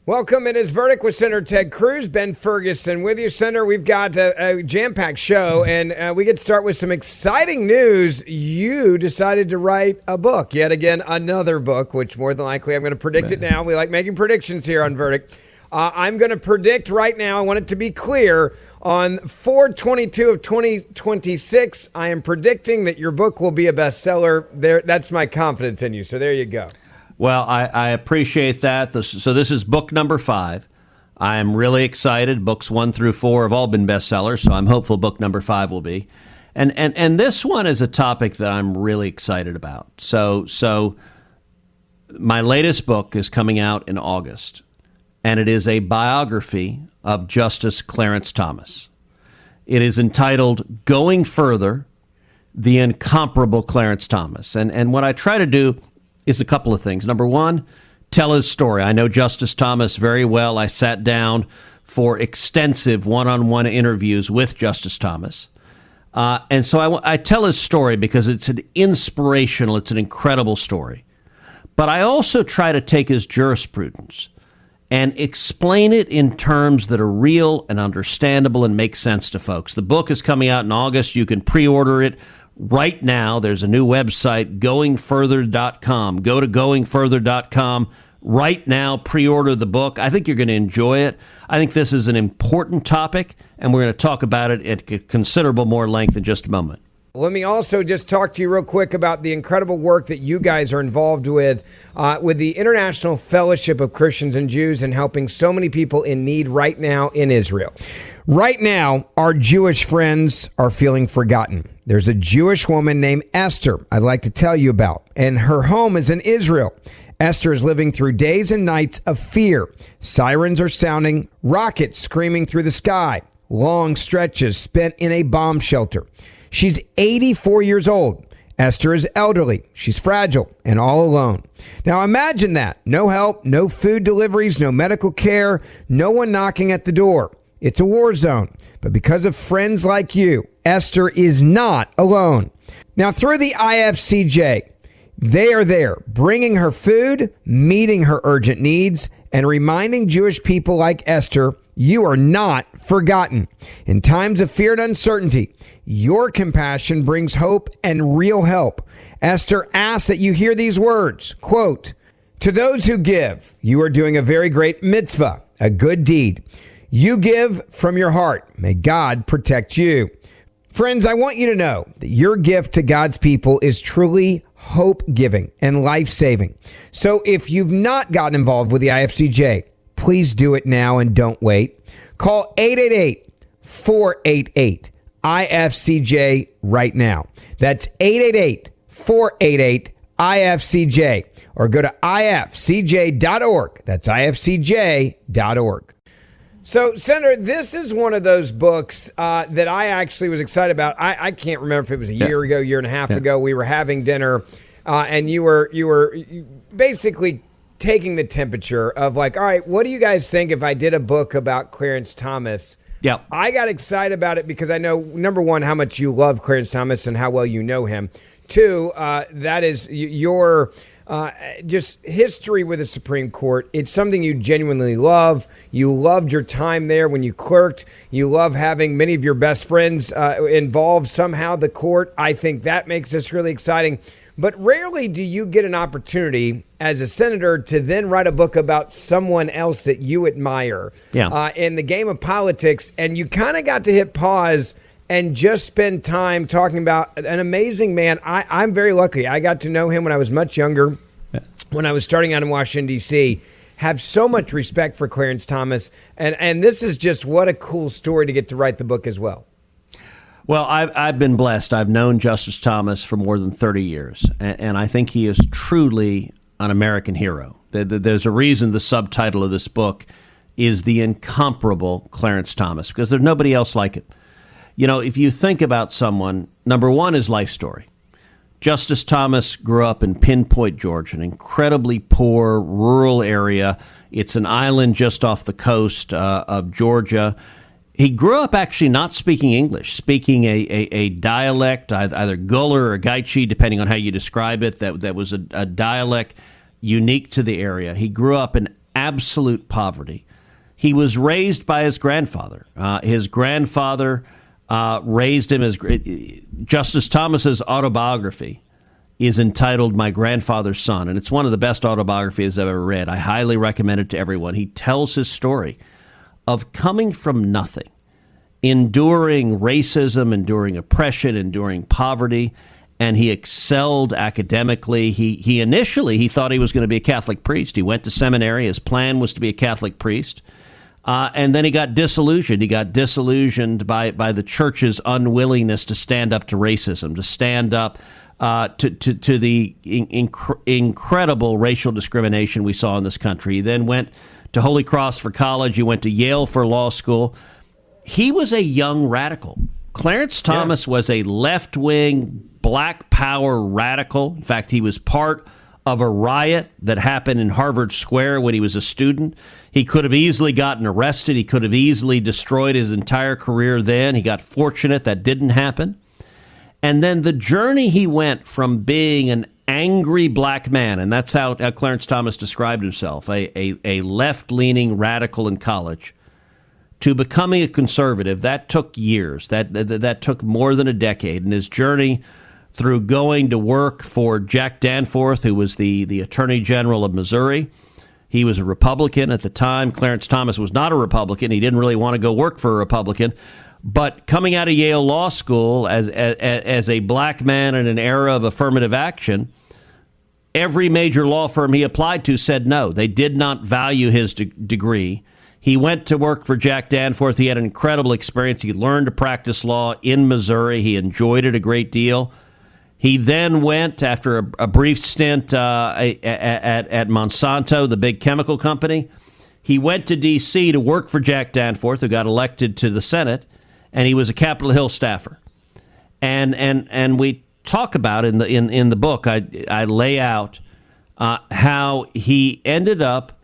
Welcome. It is Verdict with Senator Ted Cruz, Ben Ferguson with you, Senator. We've got a jam-packed show, and we get to start with some exciting news. You decided to write a book, yet again, another book, which more than likely I'm going to predict it now. We like making predictions here on Verdict. I'm going to predict right now, I want it to be clear, on 4/22 of 2026, I am predicting that your book will be a bestseller. That's my confidence in you, so there you go. Well, I appreciate that. So this is book number 5. I am really excited. Books 1 through 4 have all been bestsellers, so I'm hopeful book number 5 will be. And this one is a topic that I'm really excited about. So my latest book is coming out in August, and it is a biography of Justice Clarence Thomas. It is entitled Going Further, The Incomparable Clarence Thomas. And what I try to do is a couple of things. Number one, tell his story. I know Justice Thomas very well. I sat down for extensive one-on-one interviews with Justice Thomas. And so I tell his story because it's an inspirational, it's an incredible story. But I also try to take his jurisprudence and explain it in terms that are real and understandable and make sense to folks. The book is coming out in August. You can pre-order it right now. There's a new website, goingfurther.com. Go to goingfurther.com right now. Pre-order the book. I think you're going to enjoy it. I think this is an important topic, and we're going to talk about it at considerable more length in just a moment. Let me also just talk to you real quick about the incredible work that you guys are involved with the International Fellowship of Christians and Jews and helping so many people in need right now in Israel. Right now, our Jewish friends are feeling forgotten. There's a Jewish woman named Esther I'd like to tell you about, and her home is in Israel. Esther is living through days and nights of fear. Sirens are sounding, rockets screaming through the sky, long stretches spent in a bomb shelter. She's 84 years old. Esther is elderly. She's fragile and all alone. Now imagine that. No help, no food deliveries, no medical care, no one knocking at the door. It's a war zone, but because of friends like you, Esther is not alone. Now, through the IFCJ, they are there, bringing her food, meeting her urgent needs, and reminding Jewish people like Esther, you are not forgotten. In times of fear and uncertainty, your compassion brings hope and real help. Esther asks that you hear these words, quote, "To those who give, you are doing a very great mitzvah, a good deed. You give from your heart. May God protect you." Friends, I want you to know that your gift to God's people is truly hope-giving and life-saving. So if you've not gotten involved with the IFCJ, please do it now and don't wait. Call 888-488-IFCJ right now. That's 888-488-IFCJ. Or go to ifcj.org. That's ifcj.org. So, Senator, this is one of those books that I actually was excited about. I can't remember if it was a year ago, year and a half ago. We were having dinner, and you were basically taking the temperature of like, all right, what do you guys think if I did a book about Clarence Thomas? Yeah. I got excited about it because I know, number one, how much you love Clarence Thomas and how well you know him. Two, that is your just history with the Supreme Court. It's something you genuinely love. You loved your time there when you clerked. You love having many of your best friends involved somehow the court. I think that makes this really exciting. But rarely do you get an opportunity as a senator to then write a book about someone else that you admire in the game of politics. And you kind of got to hit pause and just spend time talking about an amazing man. I'm very lucky. I got to know him when I was much younger, when I was starting out in Washington, D.C., have so much respect for Clarence Thomas. And this is just what a cool story to get to write the book as well. Well, I've been blessed. I've known Justice Thomas for more than 30 years, and I think he is truly an American hero. There's a reason the subtitle of this book is The Incomparable Clarence Thomas, because there's nobody else like him. You know, if you think about someone, number one is life story. Justice Thomas grew up in Pinpoint, Georgia, an incredibly poor rural area. It's an island just off the coast of Georgia. He grew up actually not speaking English, speaking a dialect, either Gullah or Geechee, depending on how you describe it, that was a dialect unique to the area. He grew up in absolute poverty. He was raised by his grandfather. His grandfather raised him as Justice Thomas's autobiography is entitled My Grandfather's Son, and it's one of the best autobiographies I've ever read. I highly recommend it to everyone. He tells his story of coming from nothing, enduring racism, enduring oppression, enduring poverty, and he excelled academically. He initially thought he was going to be a Catholic priest. He went to seminary. His plan was to be a Catholic priest. And then he got disillusioned. He got disillusioned by the church's unwillingness to stand up to racism, to stand up to the incredible racial discrimination we saw in this country. He then went to Holy Cross for college. He went to Yale for law school. He was a young radical. Clarence Thomas was a left-wing, black power radical. In fact, he was part of a riot that happened in Harvard Square when he was a student. He could have easily gotten arrested. He could have easily destroyed his entire career then. He got fortunate that didn't happen. And then the journey he went from being an angry black man, and that's how Clarence Thomas described himself, a left-leaning radical in college, to becoming a conservative, that took years. That took more than a decade. And his journey through going to work for Jack Danforth, who was the Attorney General of Missouri. He was a Republican at the time. Clarence Thomas was not a Republican. He didn't really want to go work for a Republican. But coming out of Yale Law School as a black man in an era of affirmative action, every major law firm he applied to said no. They did not value his degree. He went to work for Jack Danforth. He had an incredible experience. He learned to practice law in Missouri. He enjoyed it a great deal. He then went, after a brief stint at Monsanto, the big chemical company, he went to D.C. to work for Jack Danforth, who got elected to the Senate, and he was a Capitol Hill staffer. And we talk about in the book, I lay out how he ended up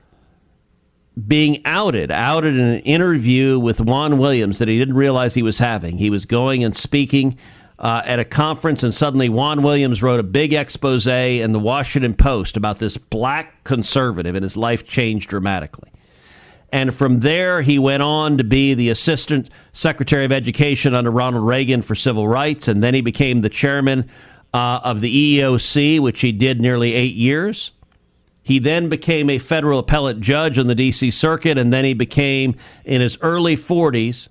being outed in an interview with Juan Williams that he didn't realize he was having. He was going and speaking at a conference, and suddenly Juan Williams wrote a big expose in the Washington Post about this black conservative, and his life changed dramatically. And from there, he went on to be the Assistant Secretary of Education under Ronald Reagan for Civil Rights, and then he became the chairman of the EEOC, which he did nearly 8 years. He then became a federal appellate judge on the D.C. Circuit, and then he became, in his early 40s,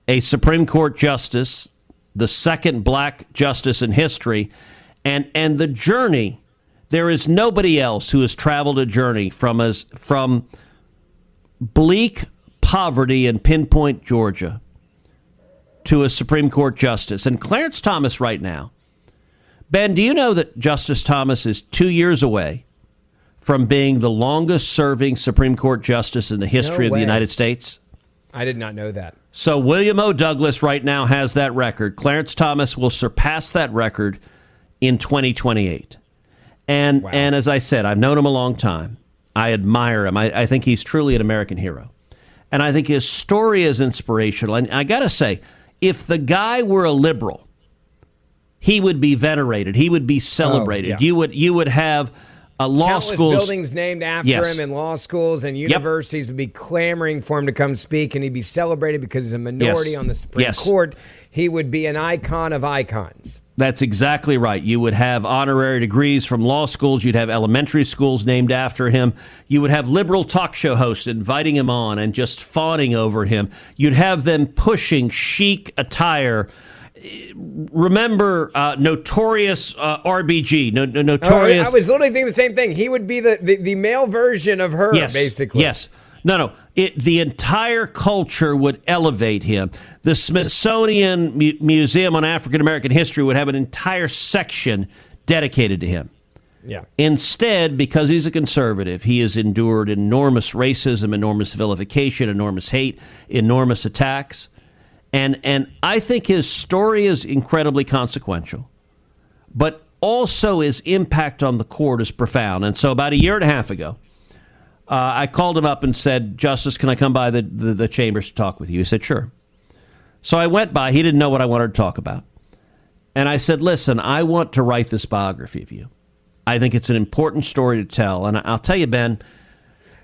a Supreme Court justice, the second black justice in history. And the journey, there is nobody else who has traveled a journey from bleak poverty in Pinpoint, Georgia, to a Supreme Court justice. And Clarence Thomas right now, Ben, do you know that Justice Thomas is 2 years away from being the longest serving Supreme Court justice in the history of the United States? I did not know that. So William O. Douglas right now has that record. Clarence Thomas will surpass that record in 2028. And as I said, I've known him a long time. I admire him. I think he's truly an American hero. And I think his story is inspirational. And I got to say, if the guy were a liberal, he would be venerated. He would be celebrated. Oh, yeah. You would have law countless schools, buildings named after him, and law schools and universities would be clamoring for him to come speak, and he'd be celebrated because he's a minority on the Supreme Court. He would be an icon of icons. That's exactly right. You would have honorary degrees from law schools. You'd have elementary schools named after him. You would have liberal talk show hosts inviting him on and just fawning over him. You'd have them pushing chic attire. Remember Notorious RBG, Notorious. I was literally thinking the same thing. He would be the male version of her, basically. Yes. No. The entire culture would elevate him. The Smithsonian Museum on African American History would have an entire section dedicated to him. Yeah. Instead, because he's a conservative, he has endured enormous racism, enormous vilification, enormous hate, enormous attacks. And I think his story is incredibly consequential, but also his impact on the court is profound. And so about a year and a half ago, I called him up and said, Justice, can I come by the chambers to talk with you? He said, sure. So I went by. He didn't know what I wanted to talk about. And I said, listen, I want to write this biography of you. I think it's an important story to tell. And I'll tell you, Ben,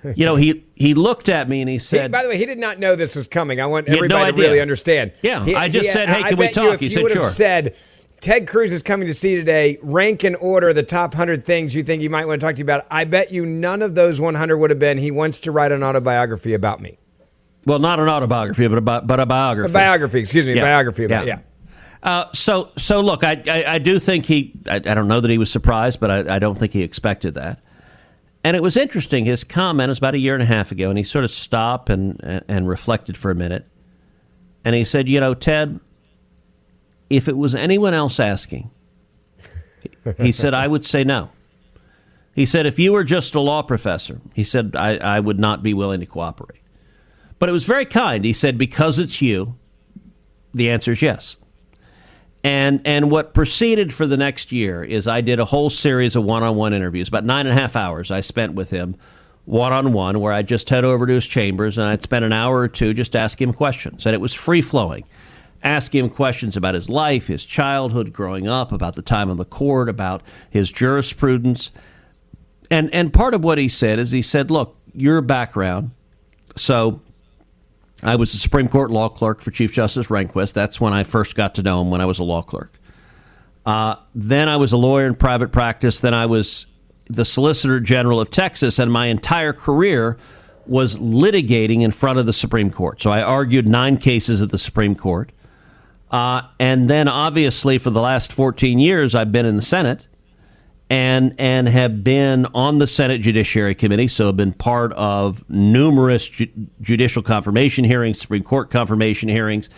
he looked at me and he said, by the way, he did not know this was coming. I want He had no everybody to idea. really understand. Yeah, I just said, "Hey, can we talk?" He said, would "Sure." have said, Ted Cruz is coming to see you today. Rank and order the top 100 things you think you might want to talk to you about. I bet you none of those 100 would have been, he wants to write an autobiography about me. Well, not an autobiography, but a biography. A biography, excuse me, Yeah. biography about So look, I do think I don't know that he was surprised, but I don't think he expected that. And it was interesting. His comment was about a year and a half ago, and he sort of stopped and reflected for a minute. And he said, Ted, if it was anyone else asking, he said, I would say no. He said, if you were just a law professor, he said, I would not be willing to cooperate. But it was very kind. He said, because it's you, the answer is yes. And what proceeded for the next year is I did a whole series of one-on-one interviews, about 9.5 hours I spent with him one-on-one, where I'd just head over to his chambers and I'd spend an hour or two just asking him questions. And it was free-flowing. Asking him questions about his life, his childhood, growing up, about the time on the court, about his jurisprudence. And part of what he said is he said, look, your background. So I was the Supreme Court law clerk for Chief Justice Rehnquist. That's when I first got to know him, when I was a law clerk. Then I was a lawyer in private practice. Then I was the Solicitor General of Texas, and my entire career was litigating in front of the Supreme Court. So I argued 9 cases at the Supreme Court. And then, obviously, for the last 14 years, I've been in the Senate and have been on the Senate Judiciary Committee, so I've been part of numerous judicial confirmation hearings, Supreme Court confirmation hearings.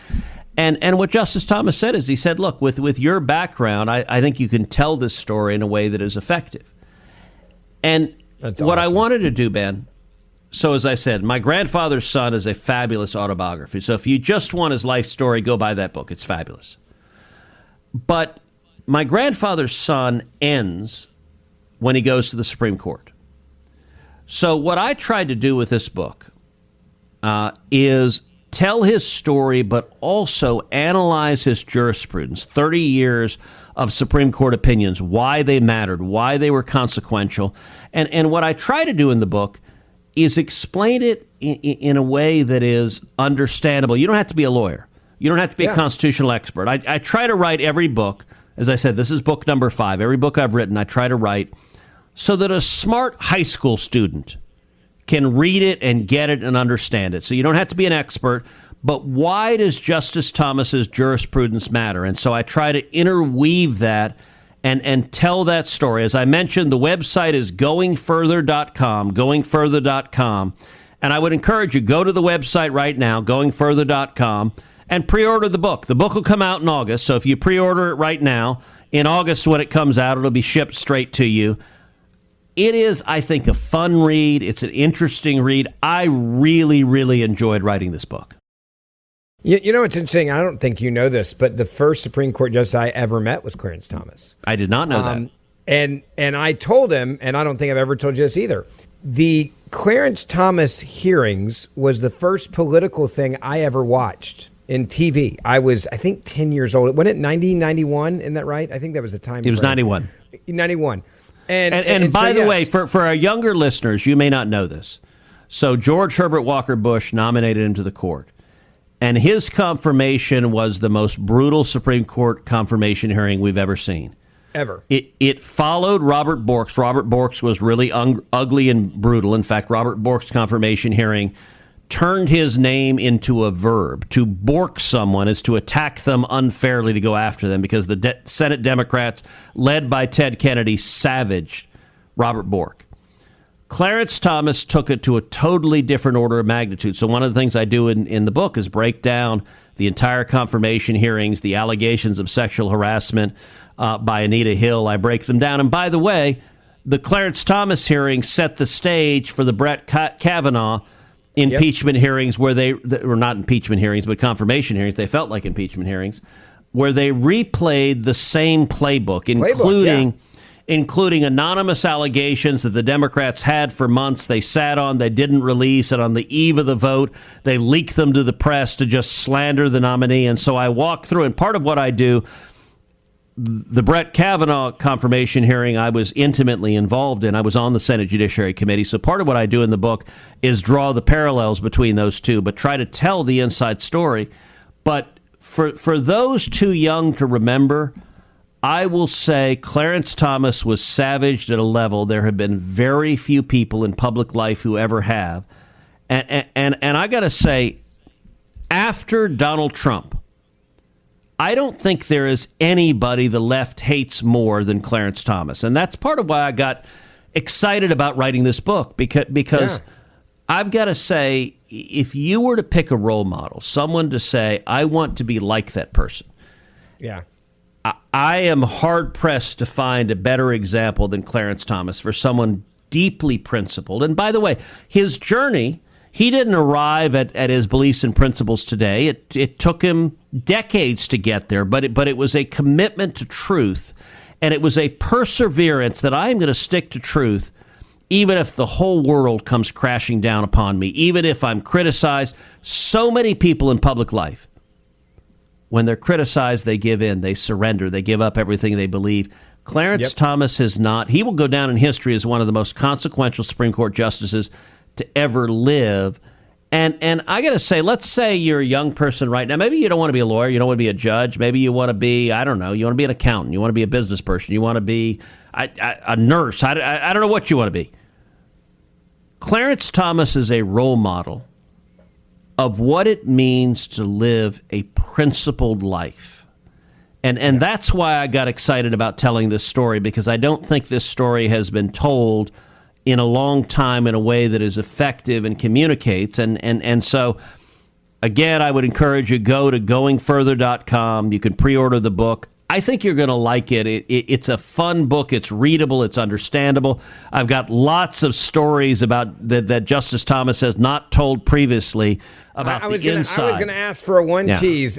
And what Justice Thomas said is, he said, look, with your background, I think you can tell this story in a way that is effective. And That's what I awesome. wanted to do, Ben, so as I said, My Grandfather's Son is a fabulous autobiography. So if you just want his life story, go buy that book. It's fabulous. But My Grandfather's Son ends when he goes to the Supreme Court. So what I tried to do with this book is tell his story, but also analyze his jurisprudence, 30 years of Supreme Court opinions, why they mattered, why they were consequential. And what I try to do in the book is explain it in a way that is understandable. You don't have to be a lawyer. You don't have to be a constitutional expert. I try to write every book. As I said, this is book number 5. Every book I've written, I try to write so that a smart high school student can read it and get it and understand it. So you don't have to be an expert, but why does Justice Thomas's jurisprudence matter? And so I try to interweave that and tell that story. As I mentioned, the website is goingfurther.com, goingfurther.com. And I would encourage you, go to the website right now, goingfurther.com, and pre-order the book. The book will come out in August, so if you pre-order it right now, in August when it comes out, it'll be shipped straight to you. It is, I think, a fun read. It's an interesting read. I really, really enjoyed writing this book. You know, it's interesting. I don't think you know this, but the first Supreme Court justice I ever met was Clarence Thomas. I did not know that. And I told him, and I don't think I've ever told you this either, the Clarence Thomas hearings was the first political thing I ever watched in TV. I was, I think, 10 years old. Wasn't it 91? Isn't that right? I think that was the time. It was 91. 91. And by so, the yes. way, for our younger listeners, you may not know this. So George Herbert Walker Bush nominated him to the court. And his confirmation was the most brutal Supreme Court confirmation hearing we've ever seen. Ever. It followed Robert Bork's. Robert Bork's was really ugly and brutal. In fact, Robert Bork's confirmation hearing turned his name into a verb. To bork someone is to attack them unfairly, to go after them, because the Senate Democrats, led by Ted Kennedy, savaged Robert Bork. Clarence Thomas took it to a totally different order of magnitude. So one of the things I do in the book is break down the entire confirmation hearings, the allegations of sexual harassment by Anita Hill. I break them down. And by the way, the Clarence Thomas hearing set the stage for the Brett Kavanaugh impeachment hearings, where they were not impeachment hearings, but confirmation hearings. They felt like impeachment hearings, where they replayed the same playbook, including anonymous allegations that the Democrats had for months. They sat on, they didn't release, and on the eve of the vote, they leaked them to the press to just slander the nominee. And so I walk through, and part of what I do the Brett Kavanaugh confirmation hearing I was intimately involved in. I was on the Senate Judiciary Committee. So part of what I do in the book is draw the parallels between those two, but try to tell the inside story. But for those too young to remember, I will say Clarence Thomas was savaged at a level there have been very few people in public life who ever have. And I got to say, after Donald Trump, I don't think there is anybody the left hates more than Clarence Thomas. And that's part of why I got excited about writing this book, because I've got to say, if you were to pick a role model, someone to say, I want to be like that person. Yeah. I am hard-pressed to find a better example than Clarence Thomas for someone deeply principled. And by the way, his journey, he didn't arrive at his beliefs and principles today. It took him decades to get there, but it was a commitment to truth, and it was a perseverance that I am going to stick to truth even if the whole world comes crashing down upon me, even if I'm criticized. So many people in public life, when they're criticized, they give in, they surrender, they give up everything they believe. Clarence Thomas has not. He will go down in history as one of the most consequential Supreme Court justices to ever live. And I got to say, let's say you're a young person right now. Maybe you don't want to be a lawyer. You don't want to be a judge. Maybe you want to be, I don't know, you want to be an accountant. You want to be a business person. You want to be a nurse. I don't know what you want to be. Clarence Thomas is a role model of what it means to live a principled life. And that's why I got excited about telling this story, because I don't think this story has been told in a long time in a way that is effective and communicates. And so, again, I would encourage you, go to goingfurther.com. You can pre-order the book. I think you're going to like it. It's a fun book. It's readable. It's understandable. I've got lots of stories about that Justice Thomas has not told previously about the inside. I was going to ask for a tease.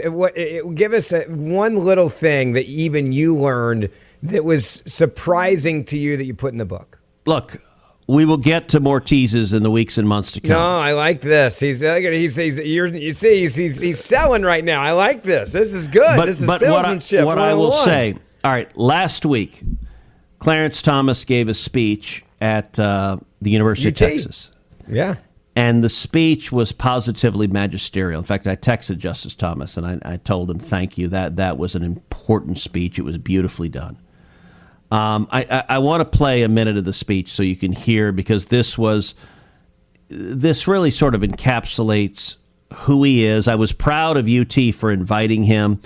Give us one little thing that even you learned that was surprising to you that you put in the book. Look, we will get to more teases in the weeks and months to come. No, I like this. He's selling right now. I like this. This is good. This is salesmanship. What I will say, all right, last week, Clarence Thomas gave a speech at the University of Texas. Yeah. And the speech was positively magisterial. In fact, I texted Justice Thomas and I told him, thank you. That was an important speech. It was beautifully done. I want to play a minute of the speech so you can hear, because this really sort of encapsulates who he is. I was proud of UT for inviting him.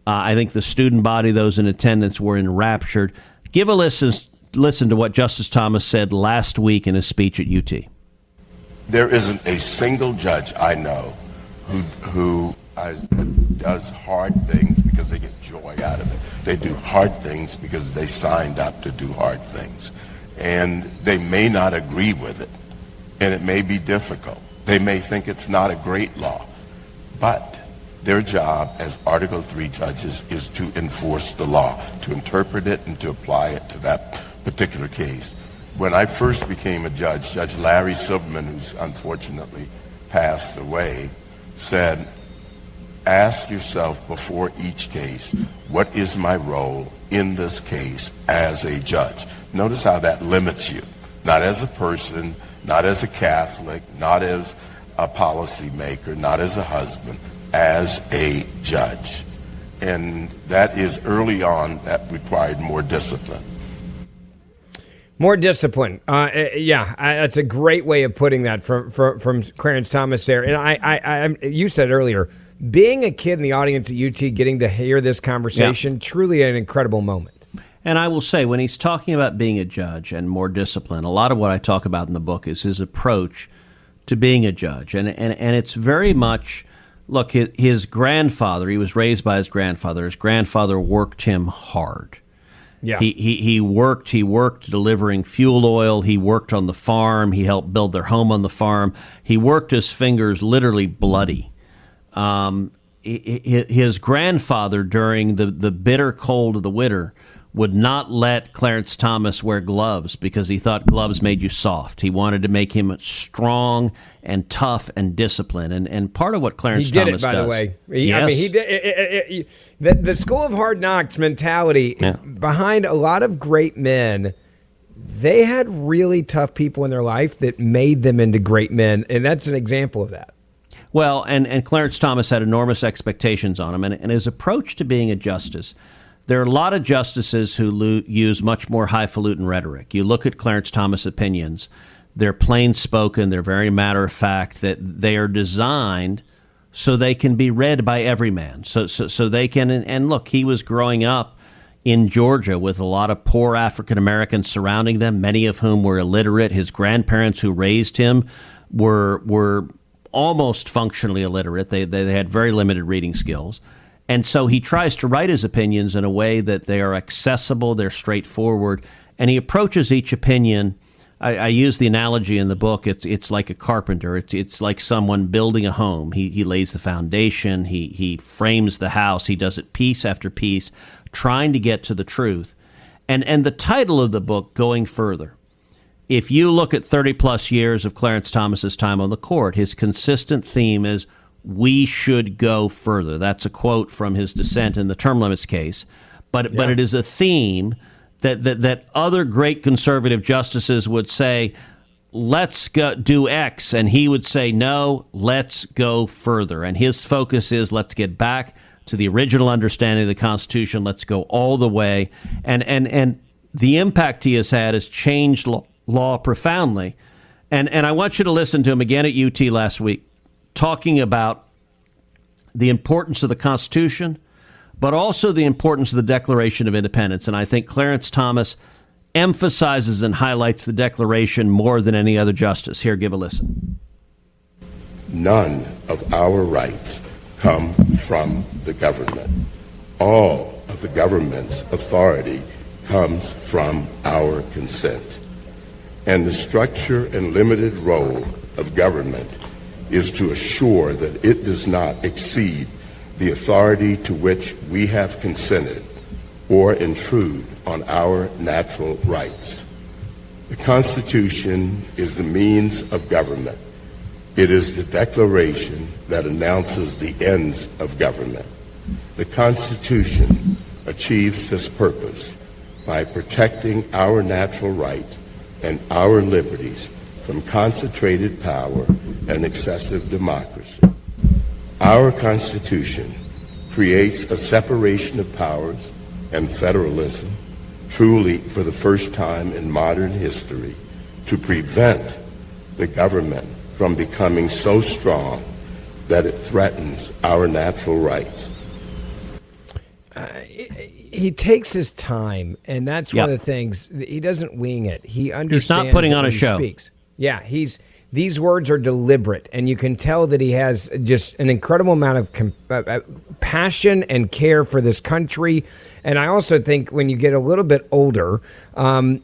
I think the student body, those in attendance, were enraptured. Give a listen to what Justice Thomas said last week in his speech at UT. There isn't a single judge I know who does hard things because they get joy out of it. They do hard things because they signed up to do hard things. And they may not agree with it, and it may be difficult. They may think it's not a great law, but their job as Article III judges is to enforce the law, to interpret it and to apply it to that particular case. When I first became a judge, Judge Larry Silverman, who's unfortunately passed away, said, ask yourself before each case, what is my role in this case as a judge? Notice how that limits you, not as a person, not as a Catholic, not as a policymaker, not as a husband, as a judge. And that is early on, that required more discipline. More discipline. That's a great way of putting that from Clarence Thomas there. And I you said earlier, being a kid in the audience at UT, getting to hear this conversation, truly an incredible moment. And I will say, when he's talking about being a judge and more discipline, a lot of what I talk about in the book is his approach to being a judge. And it's very much, look, his grandfather, he was raised by his grandfather. His grandfather worked him hard. Yeah. He worked delivering fuel oil. He worked on the farm. He helped build their home on the farm. He worked his fingers literally bloody. His grandfather, during the bitter cold of the winter, would not let Clarence Thomas wear gloves because he thought gloves made you soft. He wanted to make him strong and tough and disciplined. And part of what Clarence Thomas does. He did it, by the way. I mean, he did. The School of Hard Knocks mentality behind a lot of great men, they had really tough people in their life that made them into great men. And that's an example of that. Well, and Clarence Thomas had enormous expectations on him. And his approach to being a justice, there are a lot of justices who use much more highfalutin rhetoric. You look at Clarence Thomas' opinions, they're plain spoken, they're very matter of fact, that they are designed so they can be read by every man. So they can, and look, he was growing up in Georgia with a lot of poor African Americans surrounding them, many of whom were illiterate. His grandparents who raised him were almost functionally illiterate. They had very limited reading skills. And so he tries to write his opinions in a way that they are accessible, they're straightforward, and he approaches each opinion. I use the analogy in the book. It's like a carpenter. It's like someone building a home. He lays the foundation. He frames the house. He does it piece after piece, trying to get to the truth. And the title of the book, Going Further. If you look at 30 plus years of Clarence Thomas's time on the court, his consistent theme is, we should go further. That's a quote from his dissent in the term limits case. But it is a theme that other great conservative justices would say, let's go do X. And he would say, no, let's go further. And his focus is, let's get back to the original understanding of the Constitution. Let's go all the way. And the impact he has had has changed law profoundly. And I want you to listen to him again at UT last week, talking about the importance of the Constitution, but also the importance of the Declaration of Independence. And I think Clarence Thomas emphasizes and highlights the Declaration more than any other justice. Here, give a listen. None of our rights come from the government. All of the government's authority comes from our consent. And the structure and limited role of government is to assure that it does not exceed the authority to which we have consented or intrude on our natural rights. The Constitution is the means of government. It is the declaration that announces the ends of government. The Constitution achieves this purpose by protecting our natural rights and our liberties from concentrated power and excessive democracy. Our Constitution creates a separation of powers and federalism, truly for the first time in modern history, to prevent the government from becoming so strong that it threatens our natural rights. He takes his time, and that's one of the things. He doesn't wing it. He understands. He's not putting on a show. Speaks. Yeah, these words are deliberate, and you can tell that he has just an incredible amount of passion and care for this country. And I also think when you get a little bit older,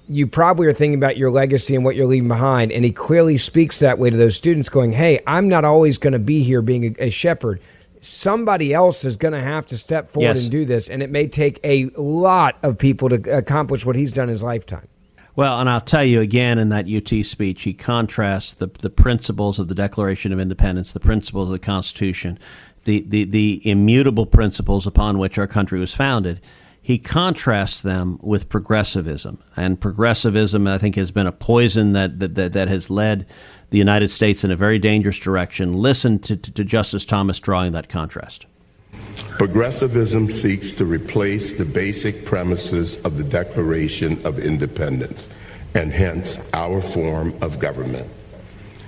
you probably are thinking about your legacy and what you're leaving behind. And he clearly speaks that way to those students going, hey, I'm not always going to be here being a shepherd. Somebody else is going to have to step forward and do this. And it may take a lot of people to accomplish what he's done in his lifetime. Well, and I'll tell you again, in that UT speech, he contrasts the principles of the Declaration of Independence, the principles of the Constitution, the immutable principles upon which our country was founded. He contrasts them with progressivism. And progressivism, I think, has been a poison that has led the United States in a very dangerous direction. Listen to Justice Thomas drawing that contrast. Progressivism seeks to replace the basic premises of the Declaration of Independence, and hence our form of government.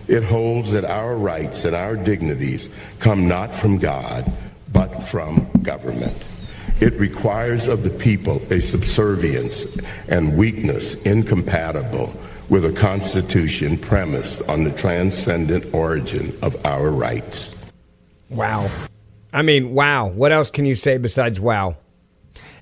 It holds that our rights and our dignities come not from God, but from government. It requires of the people a subservience and weakness incompatible with a constitution premised on the transcendent origin of our rights. Wow. I mean, wow. What else can you say besides wow?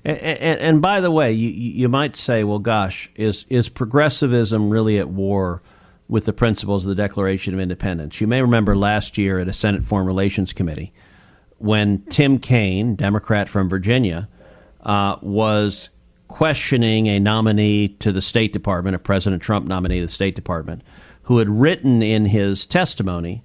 And by the way, you might say, well, gosh, is progressivism really at war with the principles of the Declaration of Independence? You may remember last year at a Senate Foreign Relations Committee when Tim Kaine, Democrat from Virginia, was questioning a nominee to the State Department, a President Trump nominee to the State Department, who had written in his testimony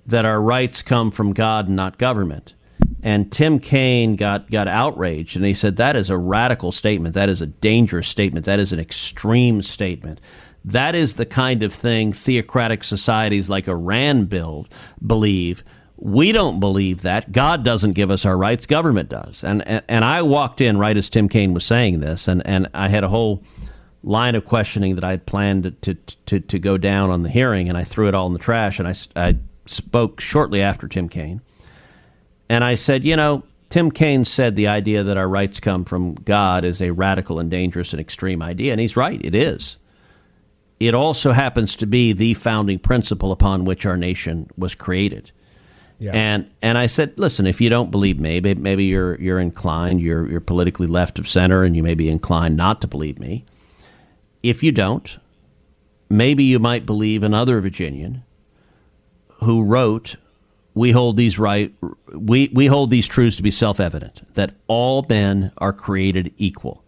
that our rights come from God and not government. And Tim Kaine got outraged, and he said, that is a radical statement. That is a dangerous statement. That is an extreme statement. That is the kind of thing theocratic societies like Iran believe. We don't believe that. God doesn't give us our rights. Government does. And I walked in right as Tim Kaine was saying this, and I had a whole line of questioning that I had planned to go down on the hearing, and I threw it all in the trash, and I spoke shortly after Tim Kaine. And I said, Tim Kaine said the idea that our rights come from God is a radical and dangerous and extreme idea. And he's right. It is. It also happens to be the founding principle upon which our nation was created. Yeah. And I said, listen, if you don't believe me, maybe you're inclined, you're politically left of center, and you may be inclined not to believe me. If you don't, maybe you might believe another Virginian who wrote, we hold these truths to be self-evident, that all men are created equal,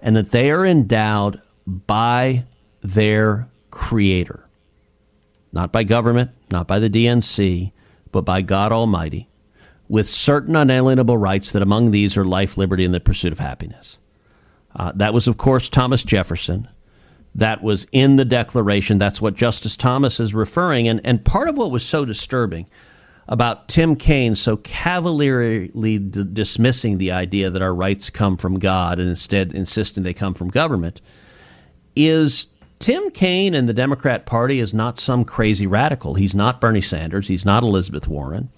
and that they are endowed by their creator, not by government, not by the DNC, but by God Almighty, with certain unalienable rights, that among these are life, liberty, and the pursuit of happiness. That was, of course, Thomas Jefferson. That was in the Declaration. That's what Justice Thomas is referring. And part of what was so disturbing about Tim Kaine so cavalierly dismissing the idea that our rights come from God and instead insisting they come from government is Tim Kaine and the Democrat Party is not some crazy radical. He's not Bernie Sanders. He's not Elizabeth Warren.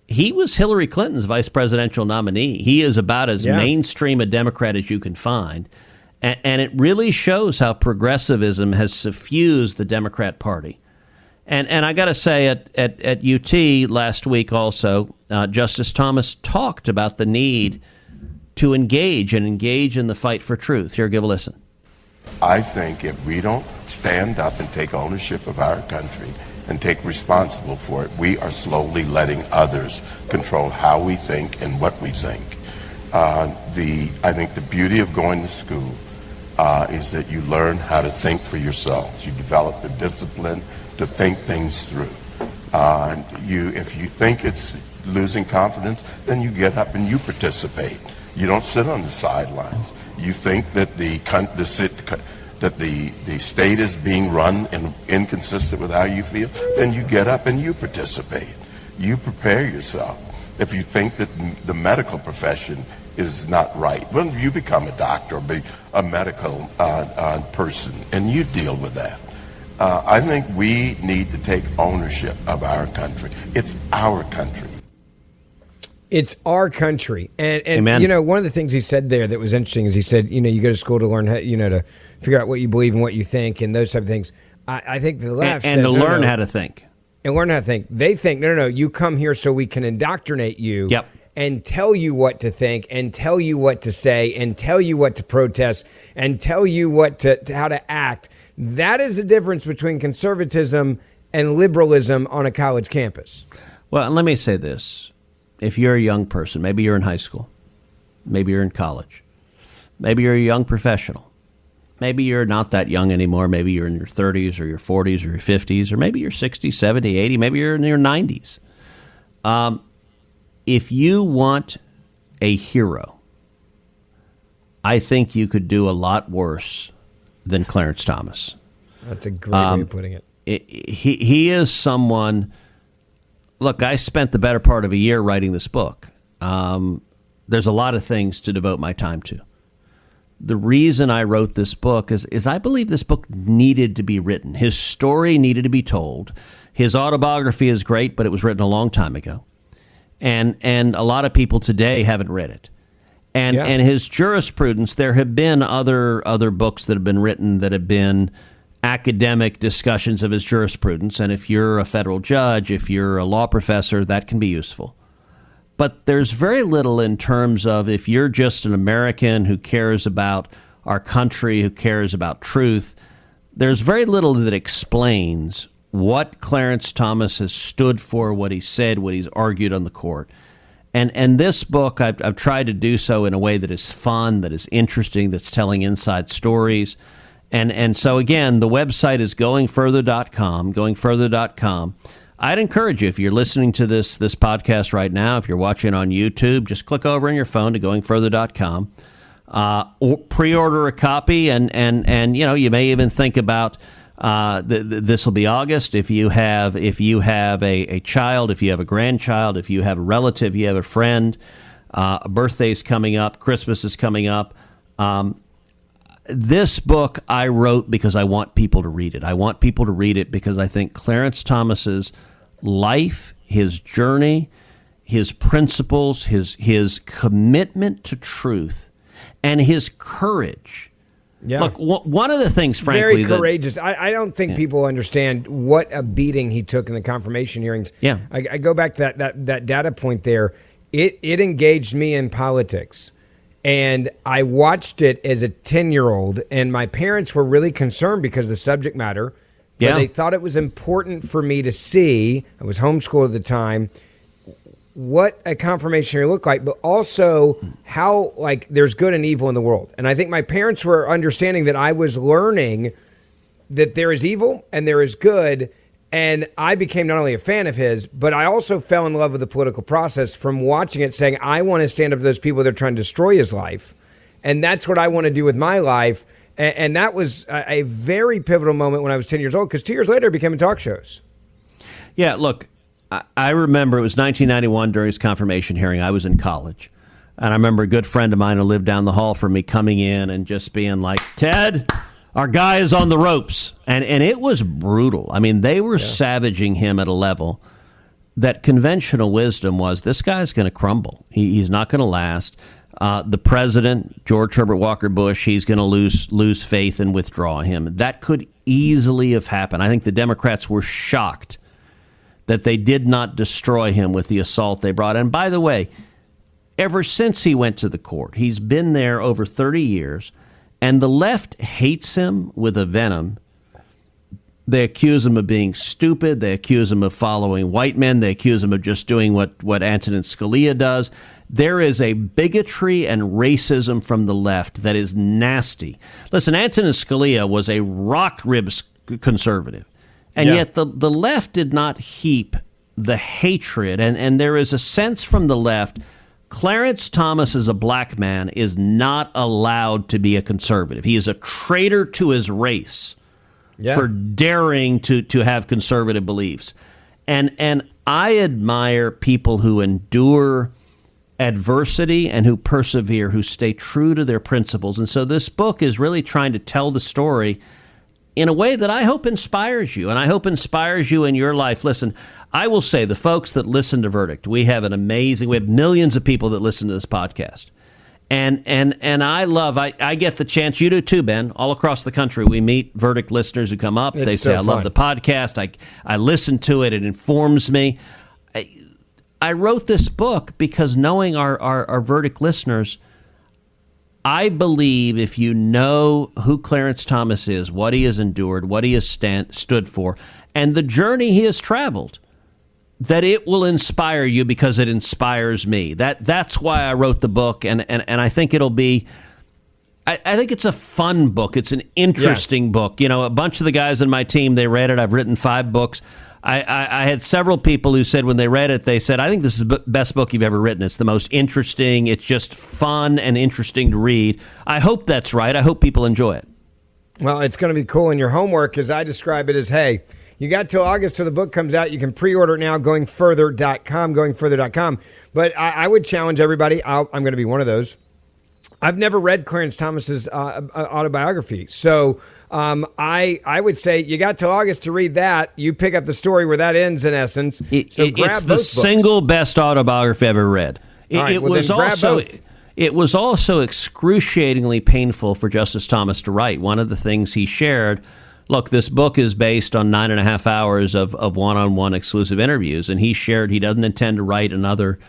He was Hillary Clinton's vice presidential nominee. He is about as mainstream a Democrat as you can find. And it really shows how progressivism has suffused the Democrat Party. And I got to say, at UT last week also, Justice Thomas talked about the need to engage in the fight for truth. Here, give a listen. I think if we don't stand up and take ownership of our country and take responsible for it, we are slowly letting others control how we think and what we think. I think the beauty of going to school is that you learn how to think for yourselves. You develop the discipline to think things through. If you think it's losing confidence, then you get up and you participate. You don't sit on the sidelines. You think that the state is being run and inconsistent with how you feel, then you get up and you participate. You prepare yourself. If you think that the medical profession is not right, well, you become a doctor or be a medical person, and you deal with that. I think we need to take ownership of our country. It's our country. It's our country. And Amen. One of the things he said there that was interesting is he said, you go to school to learn how, to figure out what you believe and what you think and those type of things. I think the left and says, to learn how to think. And learn how to think. They think, no, you come here so we can indoctrinate you. Yep. And tell you what to think, and tell you what to say, and tell you what to protest, and tell you how to act. That is the difference between conservatism and liberalism on a college campus. Well, and let me say this. If you're a young person, maybe you're in high school, maybe you're in college, maybe you're a young professional, maybe you're not that young anymore, maybe you're in your 30s or your 40s or your 50s, or maybe you're 60, 70, 80, maybe you're in your 90s. If you want a hero, I think you could do a lot worse than Clarence Thomas. That's a great way of putting it. He is someone. Look, I spent the better part of a year writing this book. There's a lot of things to devote my time to. The reason I wrote this book is I believe this book needed to be written. His story needed to be told. His autobiography is great, but it was written a long time ago. And a lot of people today haven't read it. And his jurisprudence, there have been other books that have been written that have been academic discussions of his jurisprudence. And if you're a federal judge, if you're a law professor, that can be useful. But there's very little in terms of if you're just an American who cares about our country, who cares about truth, there's very little that explains what Clarence Thomas has stood for, what he said, what he's argued on the court. And this book, I've tried to do so in a way that is fun, that is interesting, that's telling inside stories. And so, again, the website is goingfurther.com. I'd encourage you, if you're listening to this podcast right now, if you're watching on YouTube, just click over on your phone to goingfurther.com. Or pre-order a copy, and you may even think about this will be August. If you have a child, if you have a grandchild, if you have a relative, you have a friend, a birthday's coming up, Christmas is coming up. This book I wrote because I want people to read it. I want people to read it because I think Clarence Thomas's life, his journey, his principles, his commitment to truth, and his courage. Yeah. Look, one of the things, frankly, very courageous. I don't think people understand what a beating he took in the confirmation hearings. Yeah. I go back to that data point there. It engaged me in politics. And I watched it as a 10-year-old, and my parents were really concerned because of the subject matter. But Yeah. they thought it was important for me to see, I was homeschooled at the time, what a confirmation hearing looked like, but also how, like, there's good and evil in the world. And I think my parents were understanding that I was learning that there is evil and there is good. And I became not only a fan of his, but I also fell in love with the political process from watching it, saying, I want to stand up to those people that are trying to destroy his life. And that's what I want to do with my life. And that was a very pivotal moment when I was 10 years old, because 2 years later, it became in talk shows. Yeah, look, I remember it was 1991 during his confirmation hearing. I was in college. And I remember a good friend of mine who lived down the hall from me coming in and just being like, Ted, our guy is on the ropes. And it was brutal. I mean, they were savaging him at a level that conventional wisdom was, this guy's going to crumble. He's not going to last. The president, George Herbert Walker Bush, he's going to lose faith and withdraw him. That could easily have happened. I think the Democrats were shocked that they did not destroy him with the assault they brought. And by the way, ever since he went to the court, he's been there over 30 years. And the left hates him with a venom. They accuse him of being stupid. They accuse him of following white men. They accuse him of just doing what Antonin Scalia does. There is a bigotry and racism from the left that is nasty. Listen, Antonin Scalia was a rock-rib conservative. And yet the left did not heap the hatred. And there is a sense from the left, Clarence Thomas, as a black man, is not allowed to be a conservative. He is a traitor to his race for daring to have conservative beliefs. And I admire people who endure adversity and who persevere, who stay true to their principles. And so this book is really trying to tell the story in a way that I hope inspires you, and I hope inspires you in your life. Listen, I will say, the folks that listen to Verdict, we have millions of people that listen to this podcast. And I get the chance, you do too, Ben, all across the country. We meet Verdict listeners who come up. They say, I love the podcast. I listen to it. It informs me. I wrote this book because knowing our Verdict listeners, I believe if you know who Clarence Thomas is, what he has endured, what he has stood for, and the journey he has traveled, that it will inspire you because it inspires me. That's why I wrote the book, and I think it'll be. I think it's a fun book. It's an interesting book. You know, a bunch of the guys in my team, they read it. I've written 5 books. I had several people who said when they read it, they said, I think this is the best book you've ever written. It's the most interesting. It's just fun and interesting to read. I hope that's right. I hope people enjoy it. Well, it's going to be cool. And your homework, as I describe it, is, hey, you got till August till the book comes out. You can pre-order it now, goingfurther.com. But I would challenge everybody. I'm going to be one of those. I've never read Clarence Thomas's autobiography. So I would say you got till August to read that. You pick up the story where that ends, in essence. It's the single best autobiography I've ever read. It was also excruciatingly painful for Justice Thomas to write. One of the things he shared, look, this book is based on 9.5 hours of one-on-one exclusive interviews, and he shared he doesn't intend to write another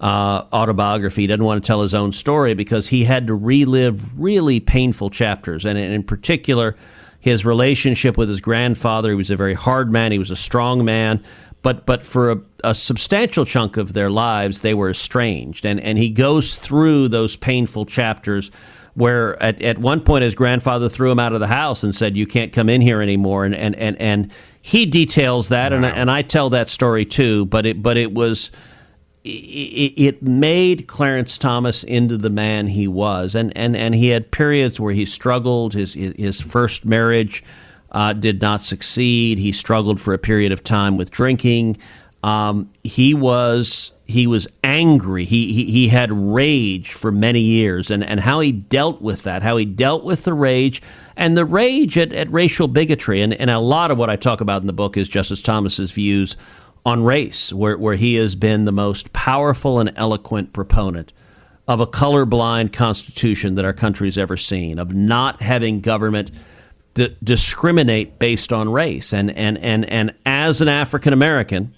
autobiography. He doesn't want to tell his own story because he had to relive really painful chapters. And in particular, his relationship with his grandfather. He was a very hard man. He was a strong man. but for a substantial chunk of their lives, they were estranged. And he goes through those painful chapters where at one point his grandfather threw him out of the house and said, "You can't come in here anymore." And he details that, wow. and I tell that story too. But it made Clarence Thomas into the man he was, and he had periods where he struggled. His first marriage did not succeed. He struggled for a period of time with drinking. He was angry. He had rage for many years, and how he dealt with that, how he dealt with the rage, and the rage at racial bigotry. And a lot of what I talk about in the book is Justice Thomas's views on race, where he has been the most powerful and eloquent proponent of a colorblind constitution that our country's ever seen, of not having government discriminate based on race. And as an African American,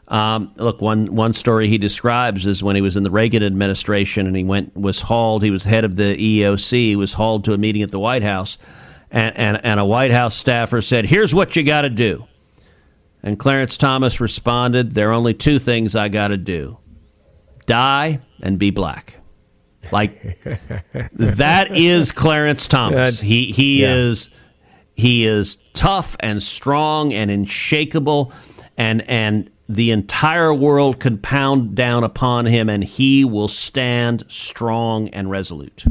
look, one story he describes is when he was in the Reagan administration and he was head of the EEOC, he was hauled to a meeting at the White House, and a White House staffer said, "Here's what you got to do." And Clarence Thomas responded, "There are only two things I got to do: die and be black." Like, that is Clarence Thomas. He is tough and strong and unshakable, and the entire world can pound down upon him, and he will stand strong and resolute.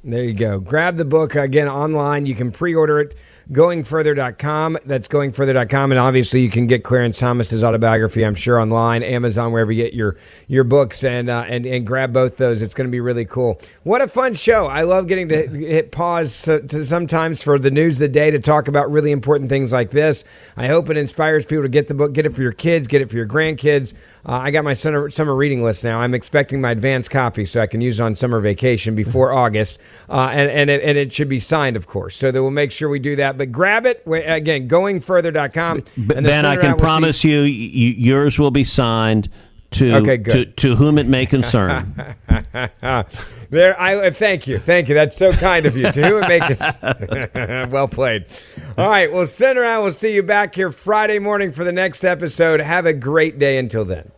There you go. Grab the book again online. You can pre-order it. Goingfurther.com. That's goingfurther.com. And obviously you can get Clarence Thomas's autobiography, I'm sure, online, Amazon, wherever you get your books, and grab both those. It's going to be really cool. What a fun show. I love getting to hit pause to sometimes for the news of the day to talk about really important things like this. I hope it inspires people to get the book, get it for your kids, get it for your grandkids. I got my summer reading list now. I'm expecting my advanced copy so I can use it on summer vacation before August. And it should be signed, of course. So that we'll make sure we do that. But grab it. Again, goingfurther.com. Ben, I can promise you yours will be signed to whom it may concern. Thank you. That's so kind of you. To whom it may concern. Well played. All right. Well, Senator, I will see you back here Friday morning for the next episode. Have a great day until then.